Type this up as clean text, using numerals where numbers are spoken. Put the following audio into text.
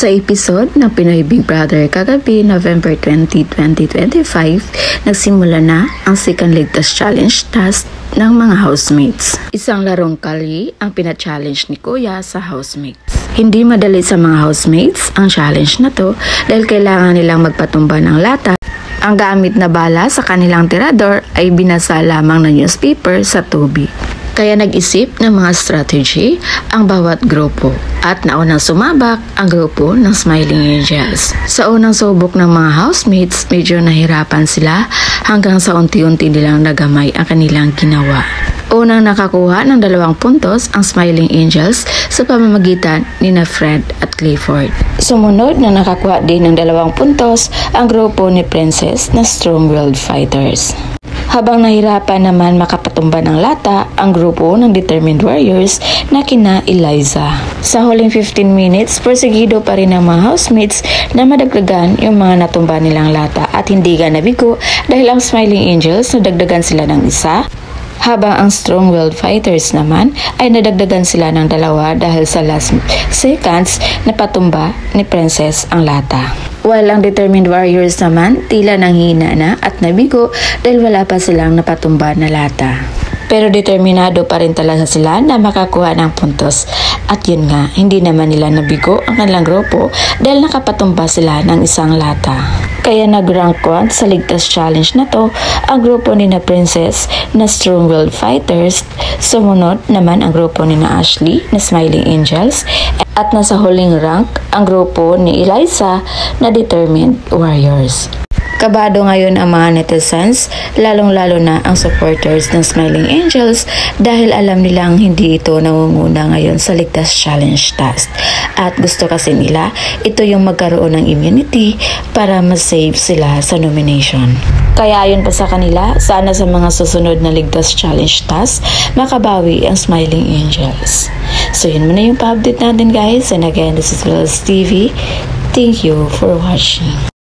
Sa episode ng Pinoy Big Brother kagabi, November 20, 2025, nagsimula na ang second ligtas challenge task ng mga housemates. Isang larong kali ang pina-challenge ni Kuya sa housemates. Hindi madali sa mga housemates ang challenge na to dahil kailangan nilang magpatumba ng lata. Ang gamit na bala sa kanilang tirador ay binasa lamang ng newspaper sa tubig. Kaya nag-isip ng mga strategy ang bawat grupo at naunang sumabak ang grupo ng Smiling Angels. Sa unang subok ng mga housemates, medyo nahirapan sila hanggang sa unti-unti nilang nagamay ang kanilang ginawa. Unang nakakuha ng 2 puntos ang Smiling Angels sa pamamagitan ni Fred at Clifford. Sumunod na nakakuha din ng 2 puntos ang grupo ni Princess na Strong Willed Fighters. Habang nahirapan naman makapatumba ng lata ang grupo ng Determined Warriors na kina Eliza. Sa huling 15 minutes, persegido pa rin ang mga housemates na madagdagan yung mga natumba nilang lata at hindi ka nabigo dahil ang Smiling Angels nadagdagan sila ng 1. Habang ang Strong-Willed Fighters naman ay nadagdagan sila ng 2 dahil sa last seconds na patumba ni Princess ang lata. While ang Determined Warriors naman tila nanghina na at nabigo dahil wala pa silang napatumba na lata. Pero determinado pa rin talaga sila na makakuha ng puntos. At yun nga, hindi naman nila nabigo ang kanilang grupo dahil nakapatumba sila ng 1 lata. Kaya nag-rank 1 sa ligtas challenge na to ang grupo ni na Princess na Strong-Willed Fighters. Sumunod naman ang grupo ni na Ashley na Smiling Angels. At nasa huling rank ang grupo ni Eliza na Determined Warriors. Kabado ngayon ang mga netizens, lalong-lalo na ang supporters ng Smiling Angels dahil alam nilang hindi ito nangunguna ngayon sa ligtas challenge task. At gusto kasi nila ito yung magkaroon ng immunity para ma-save sila sa nomination. Kaya ayon pa sa kanila, sana sa mga susunod na ligtas challenge task, makabawi ang Smiling Angels. So yun muna yung pa-update natin guys. And again, this is Wills TV. Thank you for watching.